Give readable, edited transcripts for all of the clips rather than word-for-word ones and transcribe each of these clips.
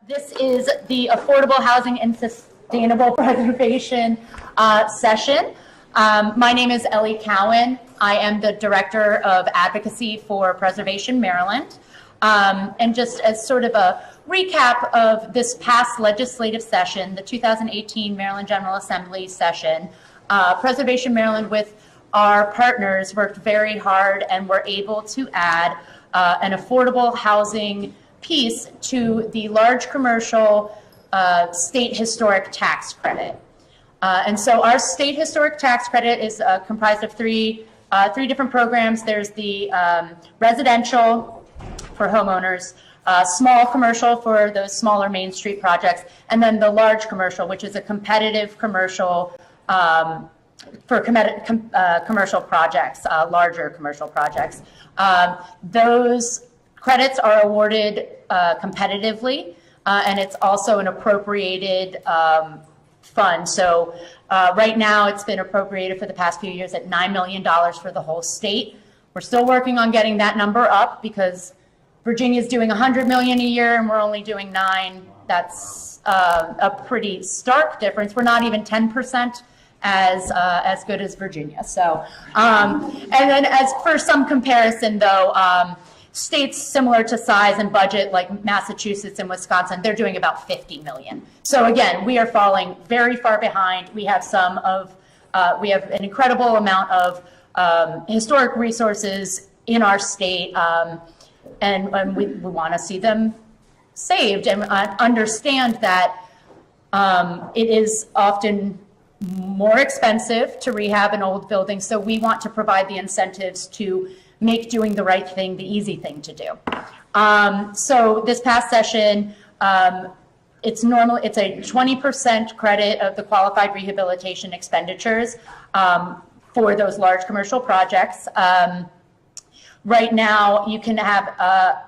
This is the Affordable Housing and Sustainable Preservation session. My name is Ellie Cowan. I am the Director of Advocacy for Preservation Maryland. And just as sort of a recap of this past legislative session, the 2018 Maryland General Assembly session, Preservation Maryland with our partners worked very hard and were able to add an affordable housing piece to the large commercial state historic tax credit. And so our state historic tax credit is comprised of three different programs. There's the residential for homeowners, small commercial for those smaller Main Street projects, and then the large commercial, which is a competitive commercial for commercial projects, larger commercial projects. Those credits are awarded competitively, and it's also an appropriated fund. So right now it's been appropriated for the past few years at $9 million for the whole state. We're still working on getting that number up because Virginia's doing $100 million a year and we're only doing 9. That's a pretty stark difference. We're not even 10% as good as Virginia. So, and then as for some comparison though, states similar to size and budget like Massachusetts and Wisconsin, they're doing about 50 million. So again, we are falling very far behind. We have we have an incredible amount of historic resources in our state, and we want to see them saved and understand that it is often more expensive to rehab an old building. So we want to provide the incentives to make doing the right thing the easy thing to do. So this past session, it's a 20% credit of the qualified rehabilitation expenditures for those large commercial projects. Right now, you can have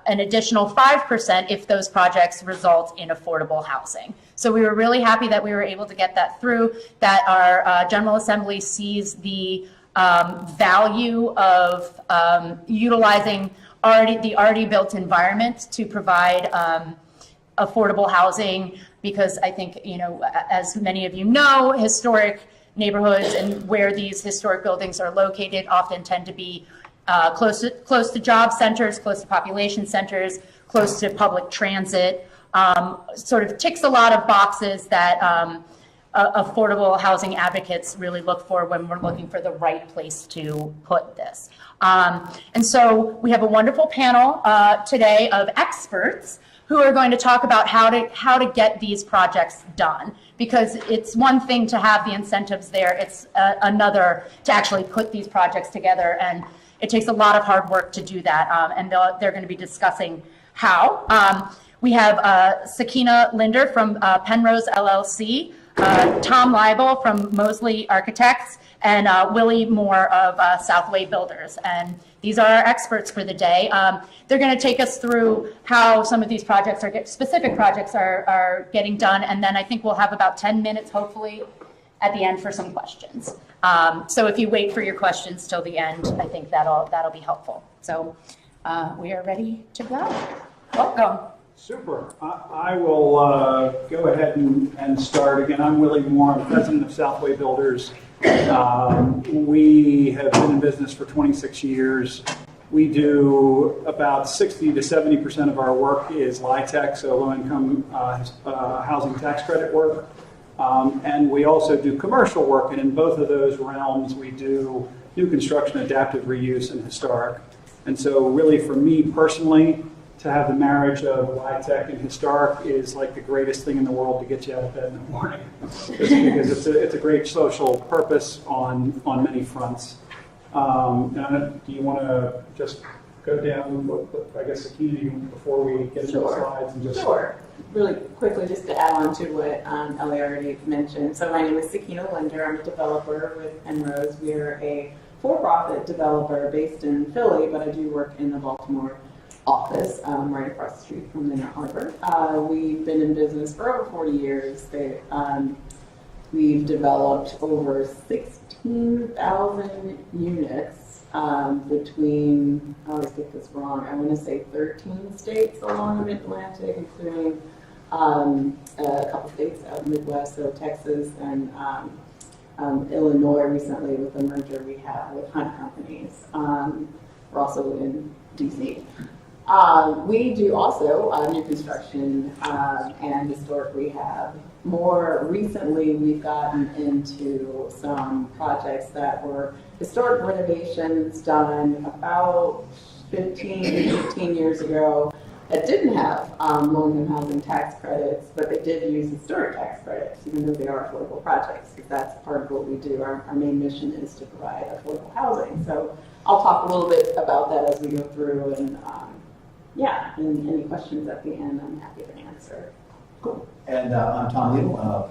an additional 5% if those projects result in affordable housing. So we were really happy that we were able to get that through, that our General Assembly sees the value of utilizing the already built environment to provide affordable housing, because I think, you know, as many of you know, historic neighborhoods and where these historic buildings are located often tend to be close to job centers, close to population centers, close to public transit, sort of ticks a lot of boxes that affordable housing advocates really look for when we're looking for the right place to put this. And so we have a wonderful panel today of experts who are going to talk about how to get these projects done, because it's one thing to have the incentives there, it's another to actually put these projects together, and it takes a lot of hard work to do that, and they're going to be discussing how. We have Sakina Linder from Penrose LLC, Tom Liebel from Moseley Architects, and Willie Moore of Southway Builders. And these are our experts for the day. They're going to take us through how some of these projects specific projects are getting done, and then I think we'll have about 10 minutes, hopefully, at the end for some questions. So if you wait for your questions till the end, I think that'll be helpful. So we are ready to go. Welcome. Super. I will go ahead and start again. I'm Willie Moore. I'm president of Southway Builders. We have been in business for 26 years. We do about 60 to 70% of our work is LIHTC, so low-income housing tax credit work. And we also do commercial work, and in both of those realms we do new construction, adaptive reuse, and historic. And so really for me personally, to have the marriage of LIHTC and historic is like the greatest thing in the world to get you out of bed in the morning, just because it's a great social purpose on many fronts. Do you want to just go down, I guess, Sakina, before we get into the slides? And just Sure. Really quickly, just to add on to what Ellie already mentioned. So my name is Sakina Linder. I'm a developer with Penrose. We're a for-profit developer based in Philly, but I do work in the Baltimore office right across the street from Inner Harbor. We've been in business for over 40 years. We've developed over 16,000 units between, I always get this wrong, I want to say 13 states along the Mid-Atlantic, including a couple states out in the Midwest, so Texas and Illinois recently with the merger we have with Hunt Companies. We're also in DC. We do also new construction and historic rehab. More recently, we've gotten into some projects that were historic renovations done about 15 years ago that didn't have low-income housing tax credits, but they did use historic tax credits, even though they are affordable projects, because that's part of what we do. Our main mission is to provide affordable housing. So I'll talk a little bit about that as we go through, and yeah, and any questions at the end, I'm happy to answer. Cool. And I'm Tom Liebel,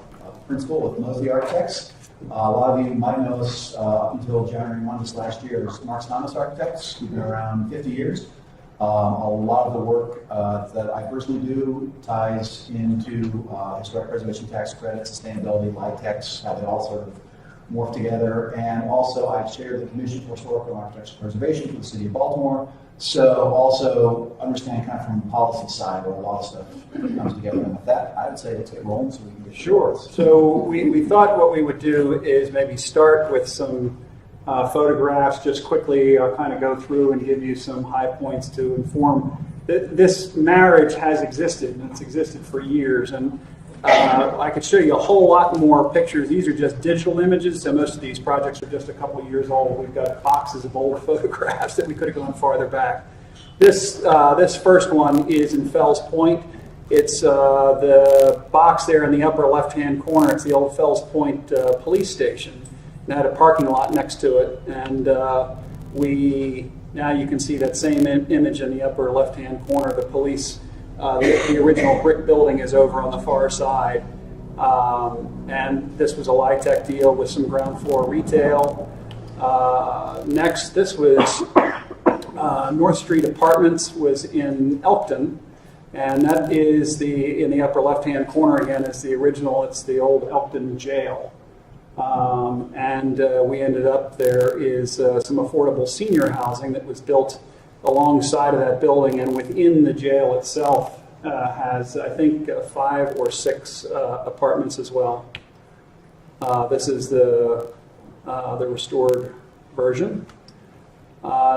principal with Moseley Architects. A lot of you might know us up until January 1 this last year as Moseley Architects. We've been around 50 years. A lot of the work that I personally do ties into historic preservation tax credits, sustainability, LITEX, how they all sort of morph together. And also I chair the Commission for Historical and Architectural Preservation for the City of Baltimore. So also understand kind of from the policy side where a lot of stuff comes together. And with that, I would say let's get rolling so we can get Sure. So we thought what we would do is maybe start with some photographs, just quickly kind of go through and give you some high points to inform. This marriage has existed, and it's existed for years. And I could show you a whole lot more pictures. These are just digital images, so most of these projects are just a couple years old. We've got boxes of old photographs that we could have gone farther back. This first one is in Fells Point. It's the box there in the upper left-hand corner. It's the old Fells Point police station. And it had a parking lot next to it. And now you can see that same image in the upper left-hand corner. The police, the original brick building is over on the far side. And this was a LITEC deal with some ground floor retail. Next, this was North Street Apartments was in Elkton. And that is in the upper left-hand corner again is the original, it's the old Elkton jail. And we ended up, there is some affordable senior housing that was built alongside of that building, and within the jail itself has, I think, 5 or 6 apartments as well. This is the restored version.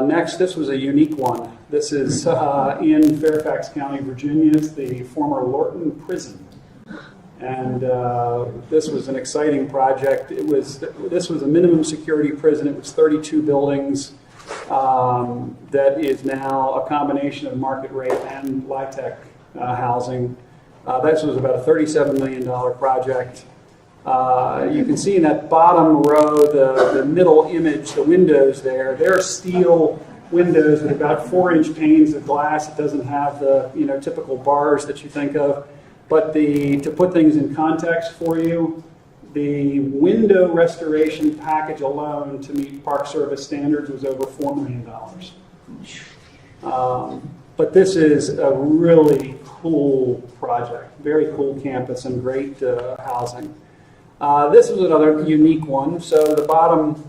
Next, this was a unique one. This is in Fairfax County, Virginia. It's the former Lorton Prison. And this was an exciting project. This was a minimum security prison. It was 32 buildings. That is now a combination of market rate and LITEC housing. This was about a $37 million project. You can see in that bottom row, the middle image, the windows there, they're steel windows with about 4-inch panes of glass. It doesn't have the typical bars that you think of. But to put things in context for you, the window restoration package alone to meet Park Service standards was over $4 million. But this is a really cool project, very cool campus and great housing. This is another unique one. So the bottom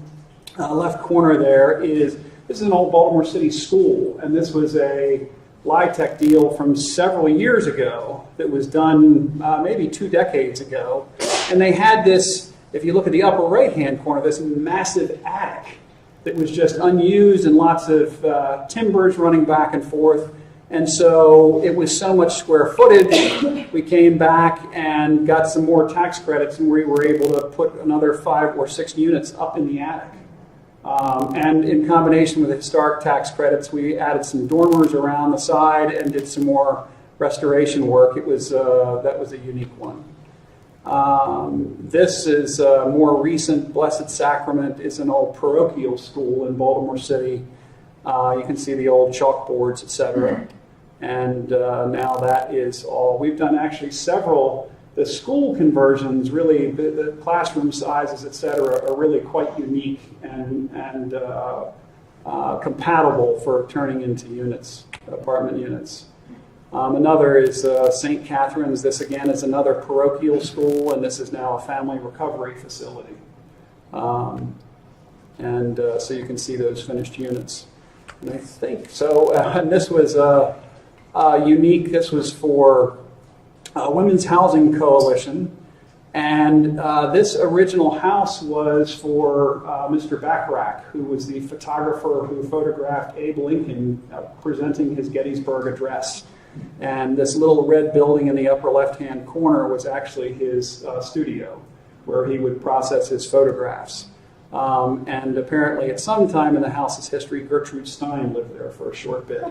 left corner there this is an old Baltimore City school, and this was a LITEC deal from several years ago that was done maybe 2 decades ago. And they had this, if you look at the upper right-hand corner, this massive attic that was just unused and lots of timbers running back and forth. And so it was so much square footage, we came back and got some more tax credits, and we were able to put another 5 or 6 units up in the attic. And in combination with the historic tax credits, we added some dormers around the side and did some more restoration work. That was a unique one. This is more recent. Blessed Sacrament is an old parochial school in Baltimore City. You can see the old chalkboards, etc. And now that is all. We've done actually several. The school conversions, really, the classroom sizes, etc., are really quite unique and compatible for turning into units, apartment units. Another is St. Catherine's. This, again, is another parochial school, and this is now a family recovery facility. So you can see those finished units. And I think so. And this was unique. This was for Women's Housing Coalition. And this original house was for Mr. Bacharach, who was the photographer who photographed Abe Lincoln presenting his Gettysburg Address. And this little red building in the upper left-hand corner was actually his studio, where he would process his photographs. And apparently at some time in the house's history, Gertrude Stein lived there for a short bit.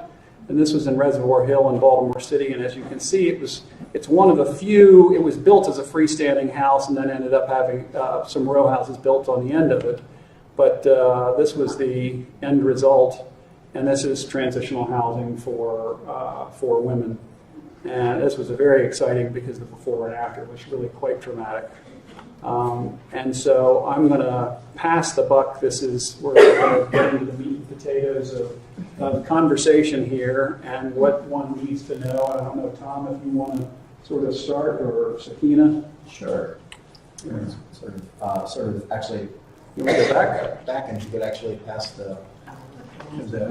And this was in Reservoir Hill in Baltimore City, and as you can see, it's one of the few. It was built as a freestanding house, and then ended up having some row houses built on the end of it. But this was the end result, and this is transitional housing for women. And this was very exciting because the before and after was really quite dramatic. And so I'm going to pass the buck. We're going to get into the meat and potatoes of conversation here and what one needs to know. I don't know, Tom, if you want to sort of start, or Sakina. Sure. Sort of actually, You want to go back and you could actually pass the.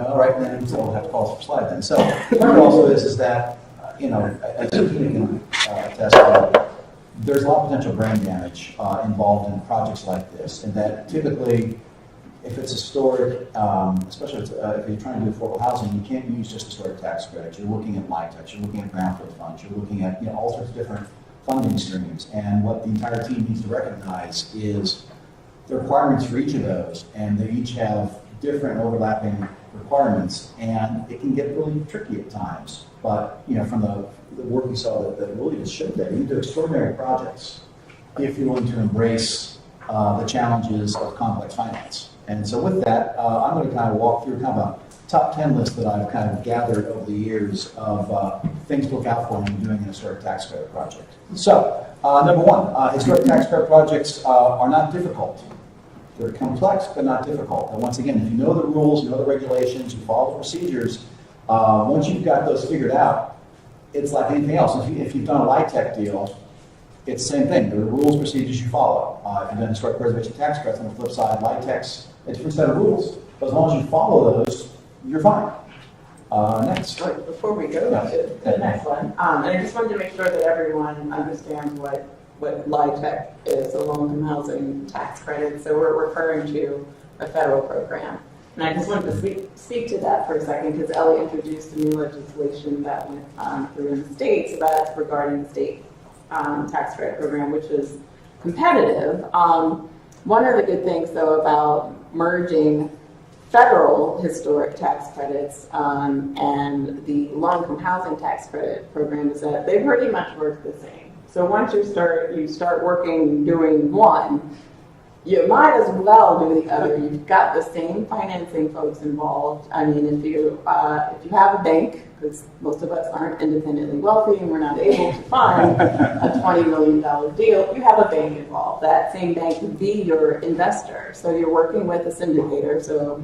All right, then we'll have to call for slide then. So part also is that as Sakina can attest, there's a lot of potential brain damage involved in projects like this, and that typically, if it's historic, especially if you're trying to do affordable housing, you can't use just historic tax credits. You're looking at LIHTC, you're looking at brownfield funds, you're looking at all sorts of different funding streams. And what the entire team needs to recognize is the requirements for each of those, and they each have different overlapping requirements, and it can get really tricky at times. But from the work we saw that really just showed that you can do extraordinary projects if you're willing to embrace the challenges of complex finance. And so with that, I'm going to kind of walk through kind of a top 10 list that I've kind of gathered over the years of things to look out for when you're doing an historic tax credit project. So, number one, historic tax credit projects are not difficult. They're complex, but not difficult. And once again, if you know the rules, you know the regulations, you follow the procedures, once you've got those figured out, it's like anything else. If you've done a LIHTC deal, it's the same thing. There are rules, procedures you follow. If you've done historic preservation tax credits, on the flip side, LIHTC's a different set of rules. But as long as you follow those, you're fine. Next. Right, before we go to the next one, and I just wanted to make sure that everyone understands what LIHTC is, a low-income housing tax credit. So we're referring to a federal program. And I just wanted to speak to that for a second, because Ellie introduced the new legislation that went through in the states regarding the state tax credit program, which is competitive. One of the good things, though, about merging federal historic tax credits and the low-income housing tax credit program is that they pretty much work the same. So once you start working doing one, you might as well do the other. You've got the same financing folks involved. I mean, if you have a bank, because most of us aren't independently wealthy and we're not able to find a $20 million deal, you have a bank involved. That same bank would be your investor. So you're working with a syndicator. So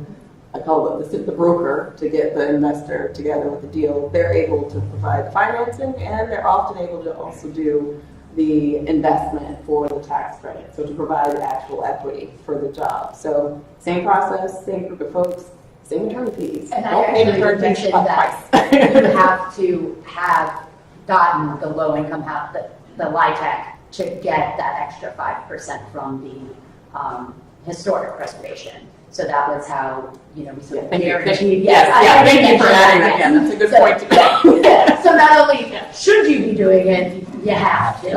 I call it the broker to get the investor together with the deal. They're able to provide the financing, and they're often able to also do the investment for the tax credit, so to provide actual equity for the job. So same process, same group of folks, same attorney fees. And I actually would mention that you have to have gotten the low-income house, the LIHTC, to get that extra 5% from the historic preservation. So that was how, we sort of guaranteed. Thank you for adding that. Yeah, that's a good point to make. Yeah, so not only should you be doing it, you have to.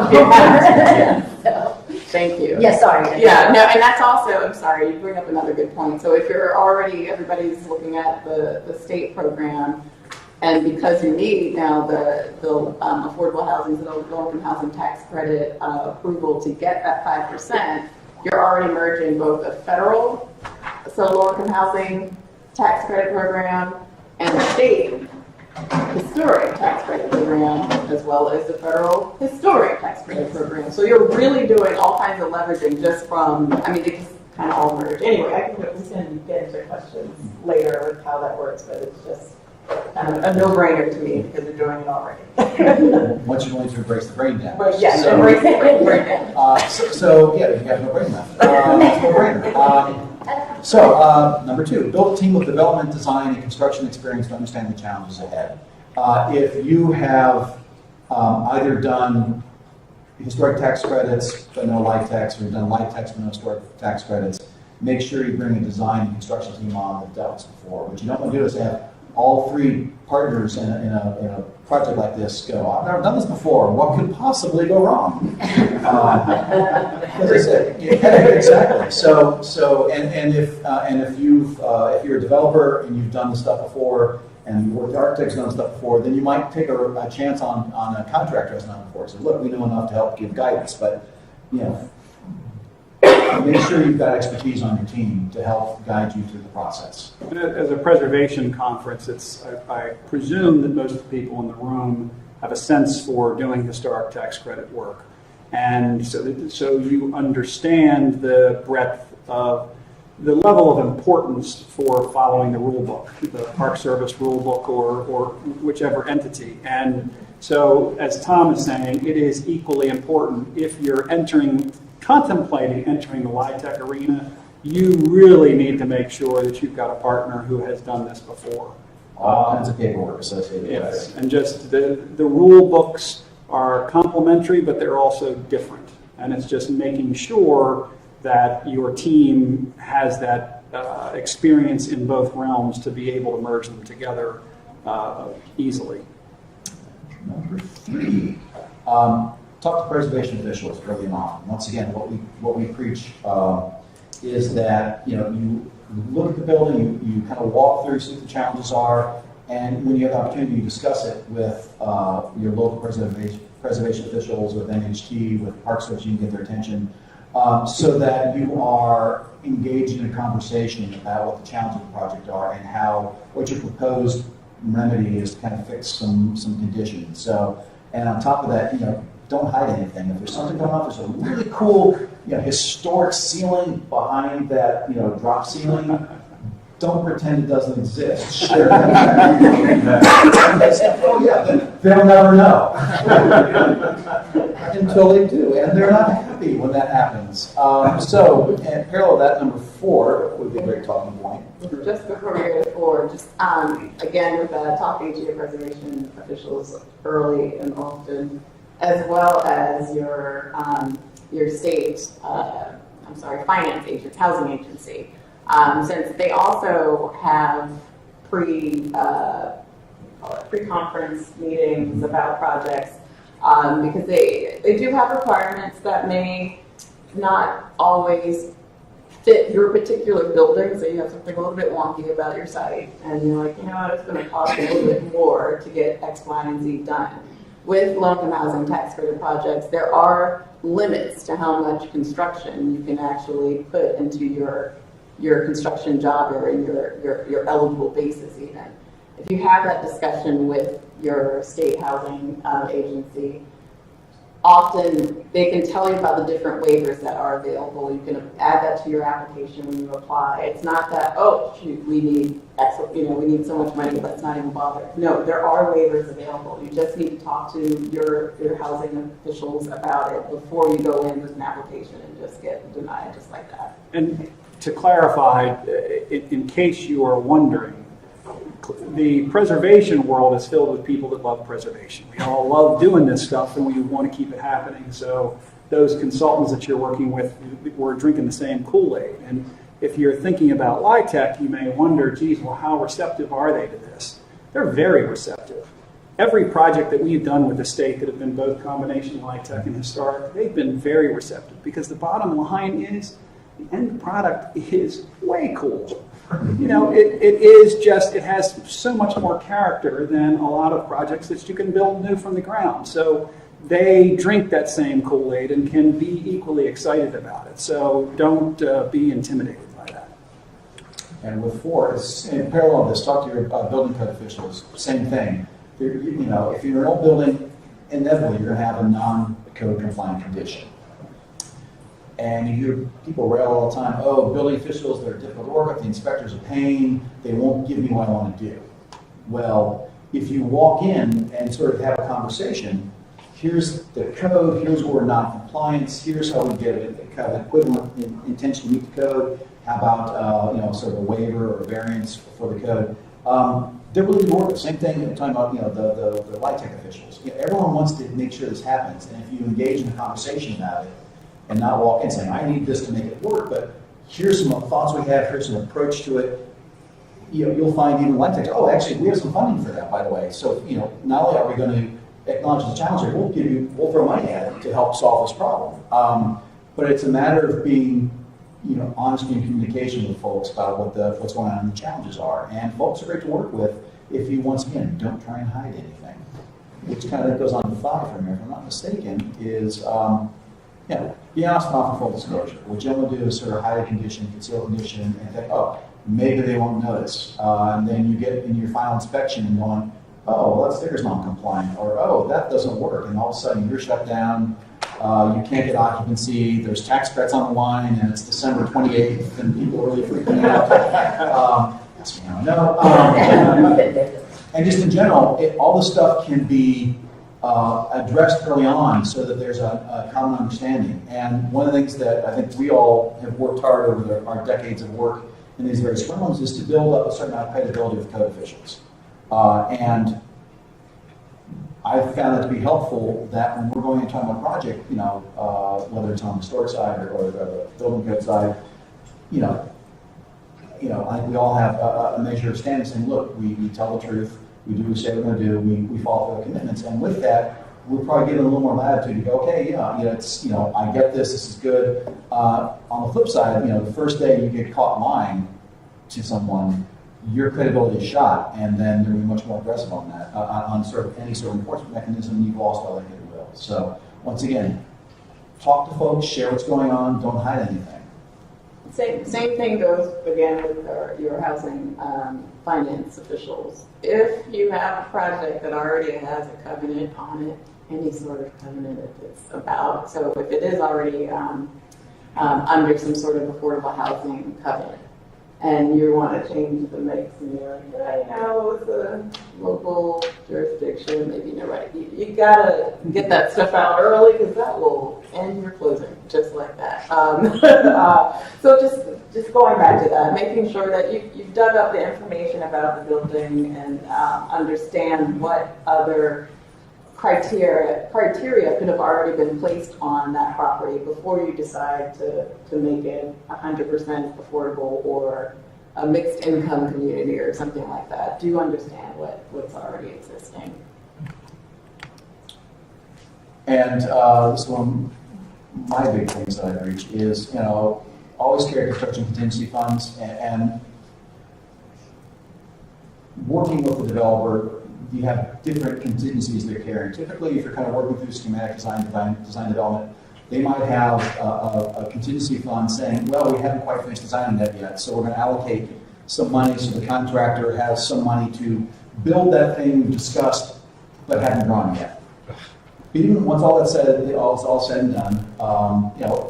So, thank you. yeah, sorry. Yeah, no, and that's also, I'm sorry, you bring up another good point. So if you're already, everybody's looking at the state program, and because you need now the affordable housing, the low-income housing tax credit approval to get that 5%, you're already merging both a federal, so low-income housing tax credit program, and the state historic tax credit program, as well as the federal historic tax credit program. So you're really doing all kinds of leveraging just from, they just kind of all merge. Anyway, we can get into questions later with how that works, but it's just kind of a no-brainer to me because you're doing it already. Once you're willing to embrace the brain damage. But yes, embrace the brain damage. So yeah, you have no brain left. No-brainer. So, number two, build a team with development, design, and construction experience to understand the challenges ahead. If you have either done historic tax credits but no light tax, or done light tax but no historic tax credits, make sure you bring a design and construction team on that dealt with this before. What you don't want to do is have all three partners in a project like this go, I've never done this before, what could possibly go wrong? Exactly. So, and if you're a developer and you've done this stuff before, and you work with architects who've done stuff before, then you might take a chance on a contractor who's done it before. So look, we know enough to help give guidance, but make sure you've got expertise on your team to help guide you through the process. And as a preservation conference, I presume that most of the people in the room have a sense for doing historic tax credit work. And so you understand the breadth of the level of importance for following the rule book, the Park Service rule book or whichever entity. And so, as Tom is saying, it is equally important if you're contemplating entering the LIHTC arena, you really need to make sure that you've got a partner who has done this before. All kinds of paperwork associated with Yes, and just the rule books are complementary, but they're also different. And it's just making sure that your team has that experience in both realms to be able to merge them together easily. Number 3, talk to preservation officials early on. Once again, what we preach is that you look at the building, you kind of walk through, see what the challenges are, and when you have the opportunity, you discuss it with your local preservation officials, with NHT, with Park Service, you can get their attention, so that you are engaged in a conversation about what the challenges of the project are and what your proposed remedy is to kind of fix some conditions. So, and on top of that, don't hide anything. If there's something going on, there's a really cool, historic ceiling behind that, drop ceiling. Don't pretend it doesn't exist. Share oh yeah, they'll never know until they do, and they're not happy when that happens. So, and parallel to that, number 4 would be a great talking point. Just before we go to 4, just again with talking to your preservation officials early and often, as well as your state, finance agent, housing agency, since they also have pre-conference meetings about projects, because they do have requirements that may not always fit your particular building, so you have something a little bit wonky about your site, and you're like, it's going to cost a little bit more to get X, Y, and Z done. With low-income housing tax credit projects, there are limits to how much construction you can actually put into your construction job area, your eligible basis even. If you have that discussion with your state housing agency, often they can tell you about the different waivers that are available. You can add that to your application when you apply. It's not that, oh, shoot, we need X, we need so much money, let's not even bother. No, there are waivers available. You just need to talk to your housing officials about it before you go in with an application and just get denied just like that. And to clarify, in case you are wondering, the preservation world is filled with people that love preservation. We all love doing this stuff and we want to keep it happening. So those consultants that you're working with, we're drinking the same Kool-Aid. And if you're thinking about LIHTC, you may wonder, geez, well, how receptive are they to this? They're very receptive. Every project that we've done with the state that have been both combination LIHTC and historic, they've been very receptive because the bottom line is the end product is way cool. It has so much more character than a lot of projects that you can build new from the ground. So they drink that same Kool-Aid and can be equally excited about it. So don't be intimidated by that. And with 4, in parallel to this, talk to your building code officials. Same thing. If you're an old building, inevitably you're going to have a non-code compliant condition. And you hear people rail all the time, oh, building officials, they're difficult to work with, the inspector's a pain, they won't give me what I want to do. Well, if you walk in and sort of have a conversation, here's the code, here's where we're not in compliance, here's how we get it kind of equivalent intention to meet the code, how about sort of a waiver or a variance for the code. they're willing to work. Same thing, I'm talking about, the light tech officials. Everyone wants to make sure this happens, and if you engage in a conversation about it and not walk in saying, I need this to make it work, but here's some thoughts we have, here's some approach to it, you'll find even light tech, oh, actually, we have some funding for that, by the way. So, not only are we going to acknowledge the challenge, we'll throw money at it to help solve this problem. But it's a matter of being honesty and communication with folks about what's going on and the challenges are. And folks are great to work with if you, once again, don't try and hide anything. Which kind of goes on to 5 from here, if I'm not mistaken, is be honest and offer full disclosure. What Jim will do is sort of hide a condition, conceal a condition, and think, oh, maybe they won't notice. And then you get in your final inspection and going, oh, well, that sticker's non-compliant, or oh, that doesn't work, and all of a sudden you're shut down. You can't get occupancy, there's tax credits on the line, and it's December 28th, and people are really freaking out. And just in general, all this stuff can be addressed early on so that there's a common understanding. And one of the things that I think we all have worked hard over our decades of work in these various firms is to build up a certain amount of credibility with code officials. And I've found it to be helpful that when we're going into a project, whether it's on the historic side or the building code side, I think we all have a measure of standing saying, look, we tell the truth, we do what we say we're going to do, we follow our commitments, and with that, we're probably given a little more latitude to go, okay, I get this is good. On the flip side, the first day you get caught lying to someone, your credibility is shot, and then they're much more aggressive on that, on sort of any sort of enforcement mechanism, you've lost all that goodwill. So, once again, talk to folks, share what's going on, don't hide anything. Same thing goes again with your housing finance officials. If you have a project that already has a covenant on it, any sort of covenant if it's about, so if it is already under some sort of affordable housing covenant, and you want to change the mix, and you're like, it's a local jurisdiction, maybe nobody. You gotta get that stuff out early because that will end your closing just like that. So just going back to that, making sure that you've dug up the information about the building and understand what other criteria could have already been placed on that property before you decide to make it 100% affordable or a mixed income community or something like that. Do you understand what's already existing? And this is one of my big things that I preach is, always carry construction contingency funds and working with the developer, you have different contingencies they're carrying. Typically, if you're kind of working through schematic design development, they might have a contingency fund saying, well, we haven't quite finished designing that yet, so we're going to allocate some money so the contractor has some money to build that thing we discussed but haven't drawn yet. But even once all that's said, all said and done,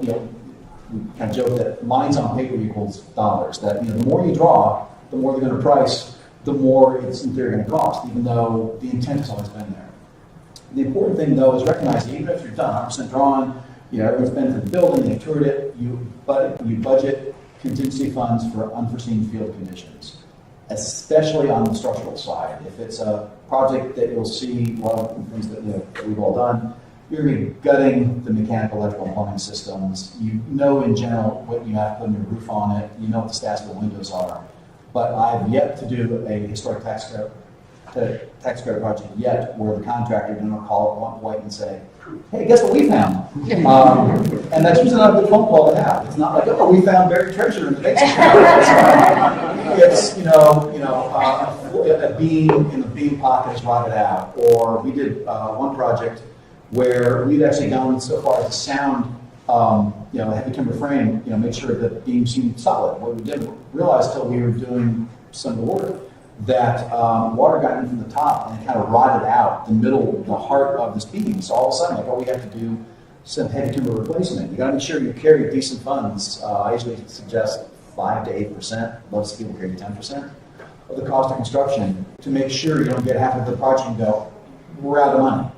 we kind of joke that lines on paper equals dollars. That the more you draw, the more they're going to price, the more it's in theory going to cost, even though the intent has always been there. The important thing, though, is recognize that even if you're done 100% drawn, everyone's been to the building, they toured it, you budget contingency funds for unforeseen field conditions, especially on the structural side. If it's a project that you'll see, things that we've all done, you're going to be gutting the mechanical, electrical, and plumbing systems. You know in general what you have to put in your roof on it. You know what the stats of the windows are. But I've yet to do a historic tax credit project yet where the contractor is going to call up one point and say, hey, guess what we found? And that's usually not a good phone call to have. It's not like, oh, we found buried treasure in the basement. It's, a beam in the beam pocket is rotted out. Or we did one project where we'd actually gone so far as to sound, a heavy timber frame, make sure that the beam seemed solid. What we didn't realize till we were doing some of the work that water got in from the top and it kind of rotted out the middle, the heart of this beam. So all of a sudden, we have to do some heavy timber replacement. You got to make sure you carry decent funds. I usually suggest 5 to 8%. Most people carry 10% of the cost of construction to make sure you don't get half of the project and go, we're out of money,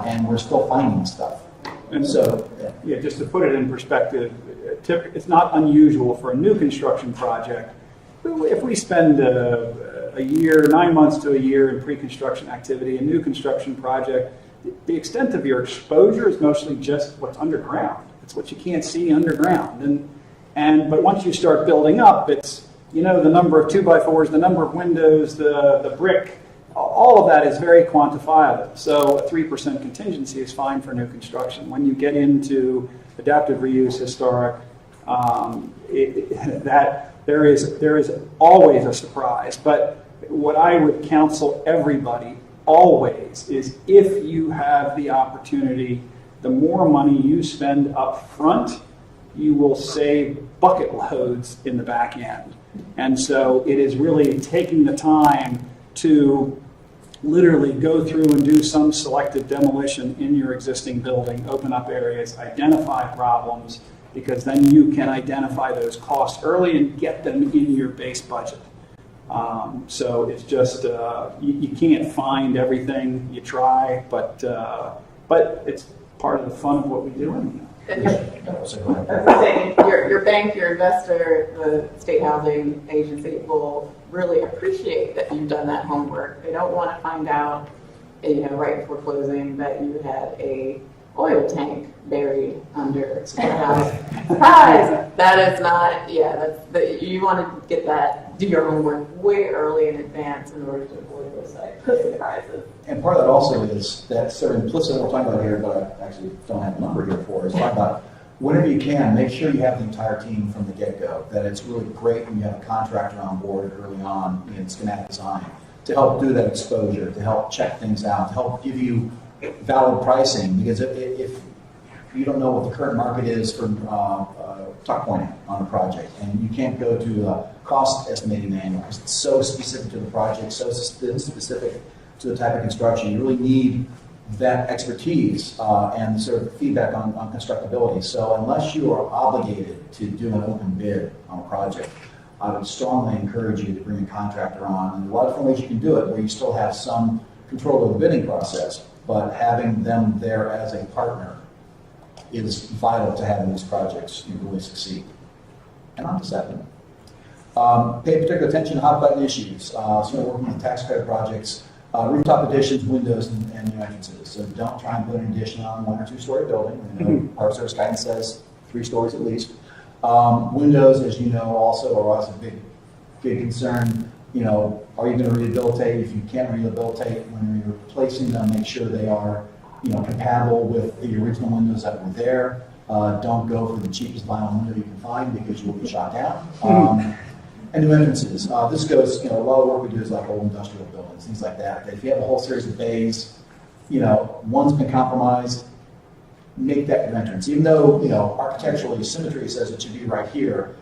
and we're still finding stuff. And so, just to put it in perspective, it's not unusual for a new construction project. If we spend a a year, 9 months to a year in pre-construction activity. A new construction project, the extent of your exposure is mostly just what's underground. It's what you can't see underground. But once you start building up, it's, the number of 2x4s, the number of windows, the brick, all of that is very quantifiable. So a 3% contingency is fine for new construction. When you get into adaptive reuse, historic, there is always a surprise. But what I would counsel everybody always is, if you have the opportunity, the more money you spend up front, you will save bucket loads in the back end. And so it is really taking the time to literally go through and do some selective demolition in your existing building, open up areas, identify problems, because then you can identify those costs early and get them in your base budget. So it's just, you can't find everything. You try, but it's part of the fun of what we do. Your bank, your investor, the state housing agency will really appreciate that you've done that homework. They don't want to find out, right before closing, that you had a oil tank buried under the house. Surprise! That is not, you want to do your homework way early in advance in order to avoid those surprises. And part of that also is that sort of implicit, we're talking about here, but I actually don't have a number here for, is talk about whenever you can, make sure you have the entire team from the get-go. That it's really great when you have a contractor on board early on in schematic design to help do that exposure, to help check things out, to help give you valid pricing. Because if you don't know what the current market is for tuck pointing on a project, and you can't go to a cost estimating manual because it's so specific to the project, so specific to the type of construction, you really need that expertise and the sort of feedback on constructability. So unless you are obligated to do an open bid on a project, I would strongly encourage you to bring a contractor on. And a lot of different ways you can do it where you still have some control of the bidding process, but having them there as a partner is vital to having these projects really succeed. And on to second. Pay particular attention to hot button issues. So we're working on tax credit projects, rooftop additions, windows, and new entrances. So don't try and put an addition on 1 or 2 story building. I know Park Service guidance says 3 stories at least. Windows, as you know, also are always a big concern. Are you going to rehabilitate? If you can't rehabilitate, when you're replacing them, make sure they are compatible with the original windows that were there. Don't go for the cheapest vinyl window you can find because you will be shot down. And new entrances. This goes, a lot of work we do is like old industrial buildings, things like that. If you have a whole series of bays, one's been compromised, make that your entrance. Even though, architecturally symmetry says it should be right here,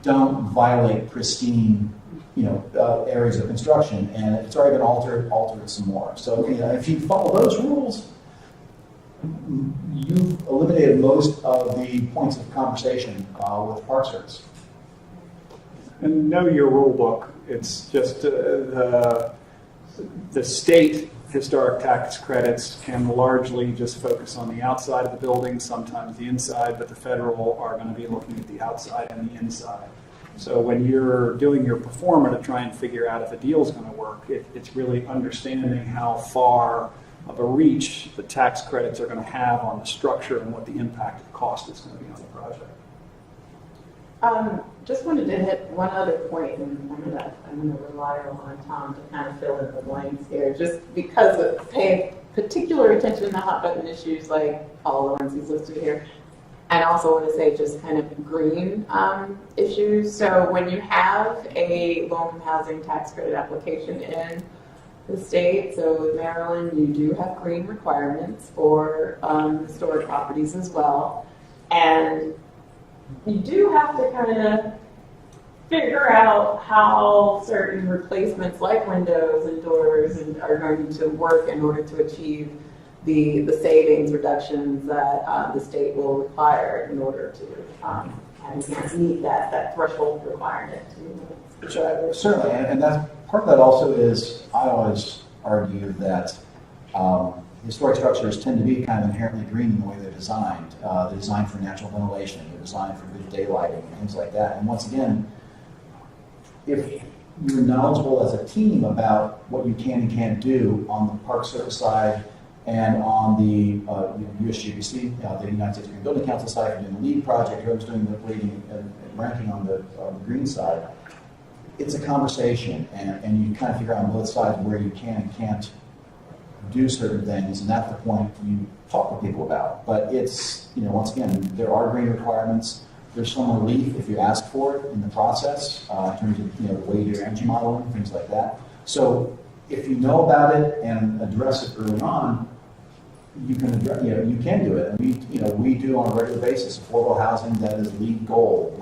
don't violate pristine, areas of construction. And if it's already been altered, alter it some more. So, if you follow those rules, you've eliminated most of the points of conversation with Park Service. And know your rule book. It's just the state historic tax credits can largely just focus on the outside of the building, sometimes the inside, but the federal are going to be looking at the outside and the inside. So when you're doing your pro forma to try and figure out if a deal is going to work, it's really understanding how far of a reach the tax credits are going to have on the structure and what the impact of cost is going to be on the project. Just wanted to hit one other point, and I'm going to rely on Tom to kind of fill in the blanks here, just because of paying particular attention to hot button issues like all the ones he's listed here. And also want to say just kind of green issues. So when you have a low-income housing tax credit application in the state, so with Maryland, you do have green requirements for historic properties as well. And you do have to kind of figure out how certain replacements like windows and doors are going to work in order to achieve the savings reductions that the state will require in order to meet that threshold requirement. Certainly, and that's part of that also is, I always argue that historic structures tend to be kind of inherently green in the way they're designed. They're designed for natural ventilation, they're designed for good daylighting and things like that. And once again, if you're knowledgeable as a team about what you can and can't do on the Park Service side and on the USGBC, the United States Green Building Council side, you're doing the LEED project, whoever's doing the rating and ranking on the green side. It's a conversation, and you kind of figure out on both sides where you can and can't do certain things, and that's the point you talk with people about. But it's, once again, there are green requirements. There's some relief if you ask for it in the process, in terms of, the way you do energy modeling, things like that. So if you know about it and address it early on, you can address, you can do it. And we do on a regular basis affordable housing. That is LEED gold.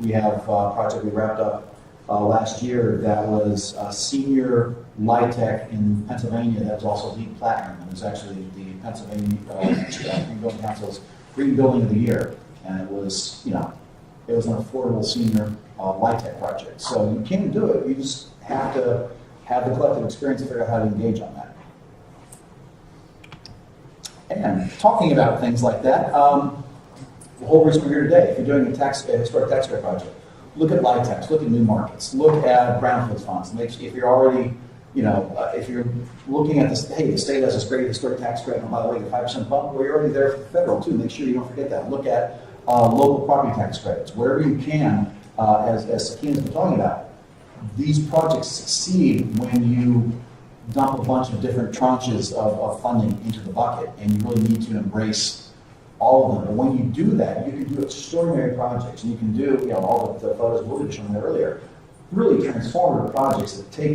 We have a project we wrapped up last year that was senior LIHTC in Pennsylvania. That was also LEED Platinum. It was actually the Pennsylvania Green Building Council's Green Building of the Year, and it was it was an affordable senior LIHTC project. So you can do it. You just have to have the collective experience to figure out how to engage on that. And talking about things like that, the whole reason we're here today, if you're doing a historic tax credit project, look at LIHTCs, look at new markets, look at brownfield funds. If you're already, if you're looking at this, hey, the state has this great historic tax credit, and by the way, the 5% bump, well, you're already there for the federal too. Make sure you don't forget that. Look at local property tax credits, wherever you can, as Sakina's been talking about. These projects succeed when you dump a bunch of different tranches of funding into the bucket, and you really need to embrace all of them. But when you do that, you can do extraordinary projects, and you can do, all the photos Willie was showing earlier, really transformative projects that take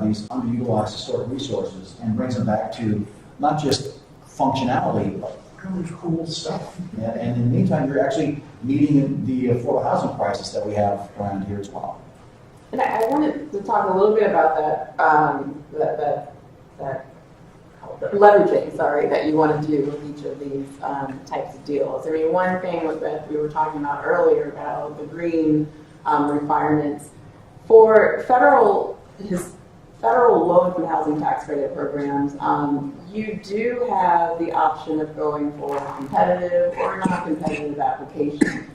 these underutilized historic resources and brings them back to not just functionality, but really cool stuff. And in the meantime, you're actually meeting the affordable housing crisis that we have around here as well. And I wanted to talk a little bit about that leveraging, that you want to do with each of these types of deals. I mean, one thing that we were talking about earlier about the green requirements for federal low-income housing tax credit programs. You do have the option of going for a competitive or non-competitive application.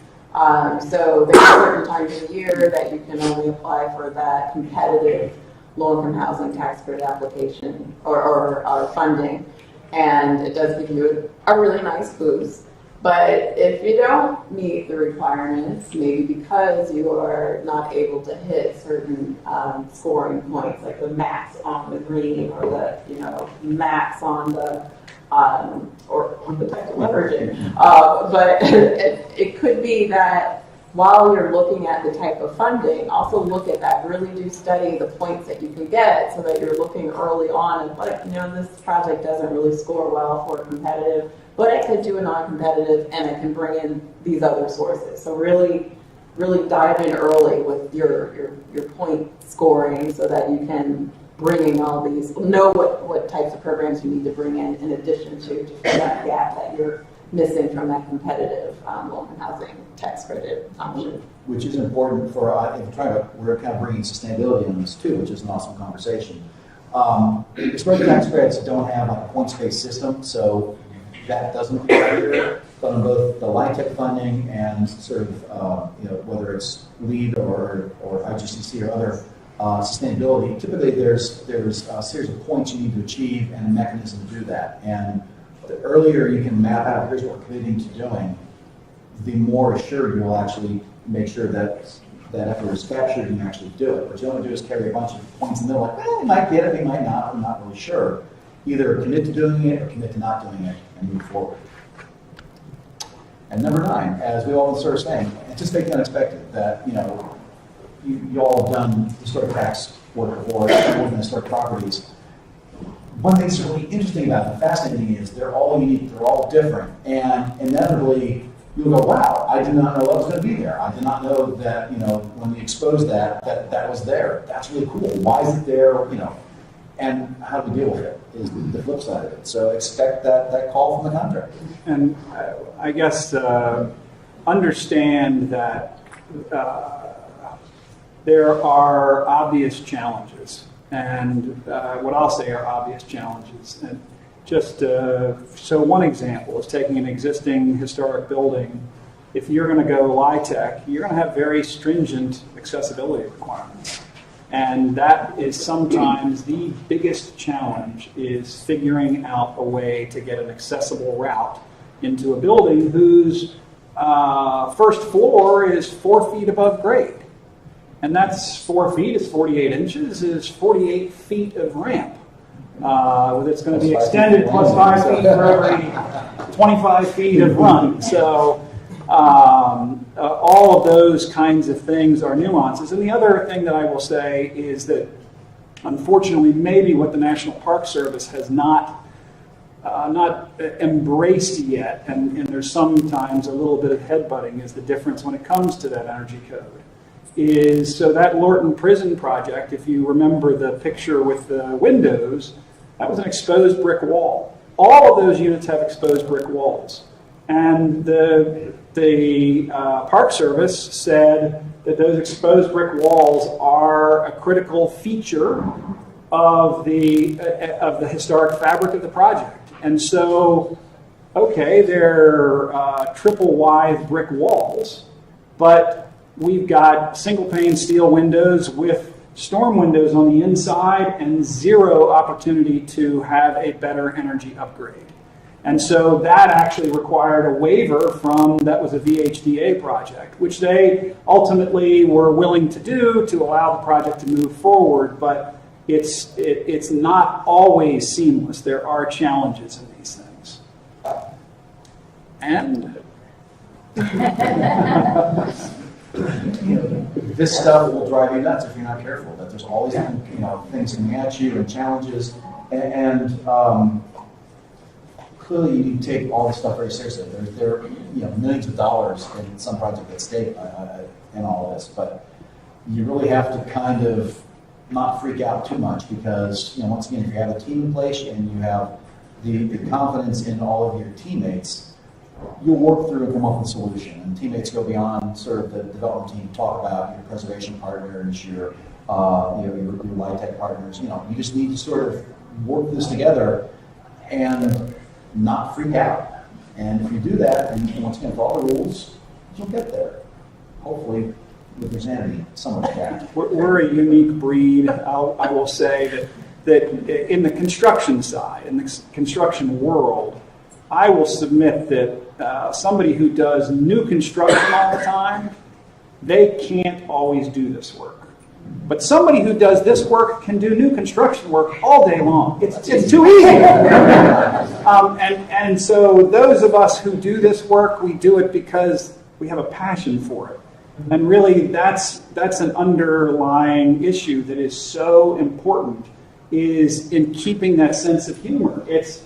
So there are certain times of the year that you can only apply for that competitive low-income housing tax credit application or funding, and it does give you a really nice boost. But if you don't meet the requirements, maybe because you are not able to hit certain scoring points, like the max on the green or the max on the or on the type of leveraging. But it could be that while you're looking at the type of funding, also look at that. Really do study the points that you can get so that you're looking early on and this project doesn't really score well for competitive, but it could do a non-competitive and it can bring in these other sources. So really dive in early with your point scoring so that you can bringing all these, know what types of programs you need to bring in addition to fill that gap that you're missing from that competitive low-income housing tax credit option. Which is important for, we're kind of bringing sustainability in this too, which is an awesome conversation. Historic tax credits don't have a points-based system, so that doesn't apply, but on both the LIHTC funding and sort of, whether it's LEED or IGCC or other sustainability, typically there's a series of points you need to achieve and a mechanism to do that. And the earlier you can map out, here's what we're committing to doing, the more assured you will actually make sure that that effort is captured and actually do it. What you don't want to do is carry a bunch of points in the middle, like, we might get it, we might not, I'm not really sure. Either commit to doing it or commit to not doing it and move forward. And number 9, as we all sort of saying, anticipate the unexpected. That, you all have done historic tax work before, working on historic properties. One thing that's really interesting about them, fascinating, is they're all unique, they're all different, and inevitably you'll go, wow, I did not know that was going to be there. I did not know that, when we exposed that was there. That's really cool. Why is it there, and how do we deal with it is the flip side of it. So expect that call from the contractor. And I guess understand that there are obvious challenges, and what I'll say are obvious challenges. And just so one example is taking an existing historic building. If you're going to go LIHTC, you're going to have very stringent accessibility requirements. And that is sometimes the biggest challenge, is figuring out a way to get an accessible route into a building whose first floor is 4 feet above grade. And that's 4 feet is 48 inches, is 48 feet of ramp. It's going to be extended plus 5 feet for every 25 feet of run. So all of those kinds of things are nuances. And the other thing that I will say is that, unfortunately, maybe what the National Park Service has not embraced yet, and there's sometimes a little bit of headbutting, is the difference when it comes to that energy code. Is so that Lorton Prison project, if you remember the picture with the windows, that was an exposed brick wall. All of those units have exposed brick walls. And the Park Service said that those exposed brick walls are a critical feature of the historic fabric of the project. And so, okay, they're triple wide brick walls, but we've got single pane steel windows with storm windows on the inside and zero opportunity to have a better energy upgrade. And so that actually required a waiver from, that was a VHDA project, which they ultimately were willing to do to allow the project to move forward, but it's not always seamless. There are challenges in these things. And this stuff will drive you nuts if you're not careful. That there's always things coming at you and challenges, and clearly you need to take all this stuff very seriously. There are millions of dollars in some project at stake in all of this, but you really have to kind of not freak out too much, because once again, if you have a team in place and you have the confidence in all of your teammates, you'll work through and come up with a solution. And teammates go beyond sort of the development team, talk about your preservation partners, your light tech partners. You just need to sort of work this together and not freak out. And if you do that, and once again, follow the rules, you'll get there. Hopefully, with your sanity, somewhat back. We're a unique breed. I will say that in the construction side, in the construction world, I will submit that somebody who does new construction all the time, they can't always do this work. But somebody who does this work can do new construction work all day long. It's too easy. And so those of us who do this work, we do it because we have a passion for it. And really, that's an underlying issue that is so important, is in keeping that sense of humor. It's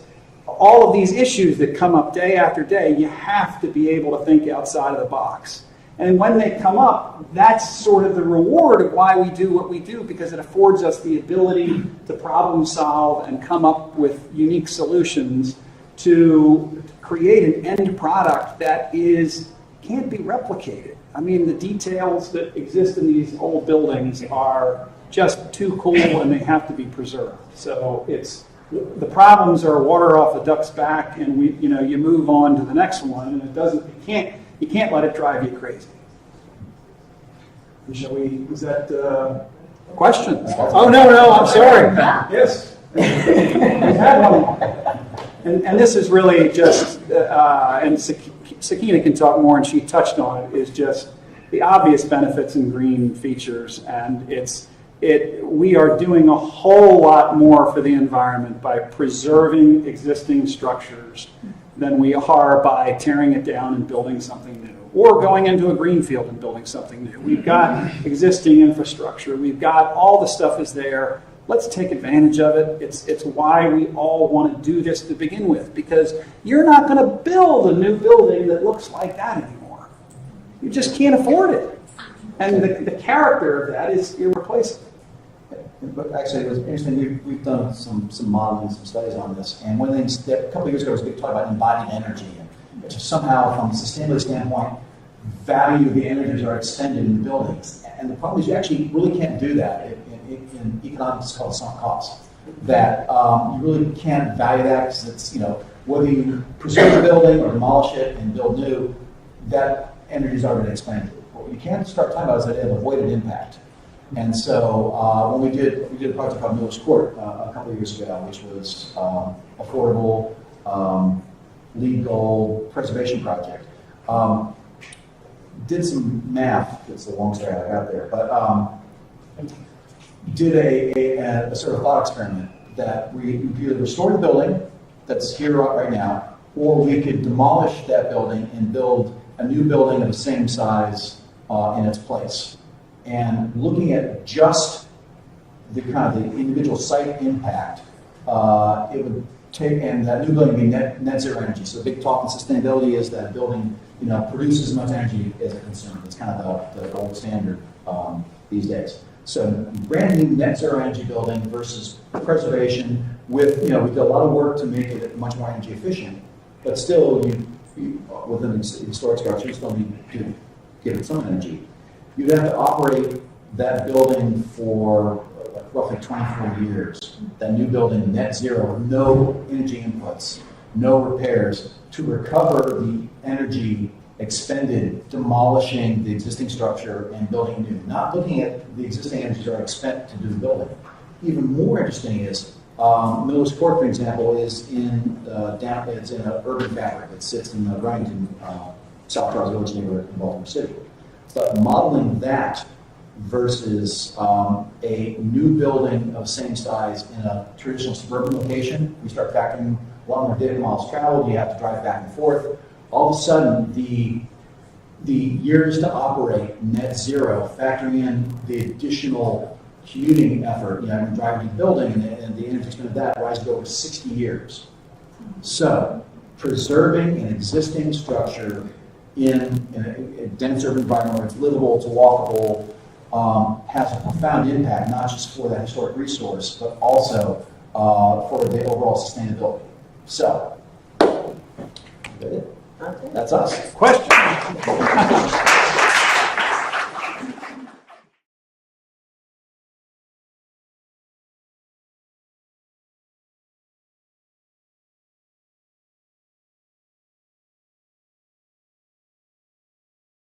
all of these issues that come up day after day, you have to be able to think outside of the box. And when they come up, that's sort of the reward of why we do what we do, because it affords us the ability to problem solve and come up with unique solutions to create an end product that can't be replicated. I mean, the details that exist in these old buildings are just too cool, and they have to be preserved. So the problems are water off the duck's back, and you move on to the next one, and you can't let it drive you crazy. Is that questions? Oh, no, I'm sorry. Yes. We had one. And this is really just, and Sakina can talk more, and she touched on it, is just the obvious benefits and green features. And we are doing a whole lot more for the environment by preserving existing structures than we are by tearing it down and building something new, or going into a green field and building something new. We've got existing infrastructure. We've got all the stuff is there. Let's take advantage of it. It's why we all want to do this to begin with, because you're not going to build a new building that looks like that anymore. You just can't afford it. And the character of that is irreplaceable. But actually, it was interesting. We've done some modeling, some studies on this, and one of the things that a couple of years ago was a big talk about embodied energy, and to somehow, from a sustainability standpoint, value of the energies are expended in the buildings. And the problem is you actually really can't do that. In economics, it's called sunk cost. That you really can't value that, because it's, whether you preserve the building or demolish it and build new, that energy is already expended. What you can't start talking about is that avoided impact. And so when we did a project called Miller's Court a couple of years ago, which was affordable Liebel preservation project. Did some math. It's a long story I got there, but did a sort of thought experiment that we could either restore the building that's here right now, or we could demolish that building and build a new building of the same size in its place. And looking at just the kind of the individual site impact, it would take, and that new building would be net zero energy. So the big talk in sustainability is that building, produces as much energy as it consumes. It's kind of the gold standard these days. So brand new net zero energy building versus preservation with, we did a lot of work to make it much more energy efficient, but still within the historic structure, you still need to give it some energy. You'd have to operate that building for roughly 24 years. That new building, net zero, with no energy inputs, no repairs, to recover the energy expended demolishing the existing structure and building new. Not looking at the existing energy that are spent to do the building. Even more interesting is Miller's Court, for example, is it's in an urban fabric. It sits in the Runington, South Charles Village neighborhood in Baltimore City. But modeling that versus a new building of same size in a traditional suburban location, we start factoring a lot more data miles traveled. You have to drive back and forth. All of a sudden, the years to operate net zero, factoring in the additional commuting effort, driving to the building and the energy spent of that, rises to over 60 years. So, preserving an existing structure in a dense urban environment where it's livable, it's walkable, has a profound impact, not just for that historic resource, but also for the overall sustainability. So, that's us. Question?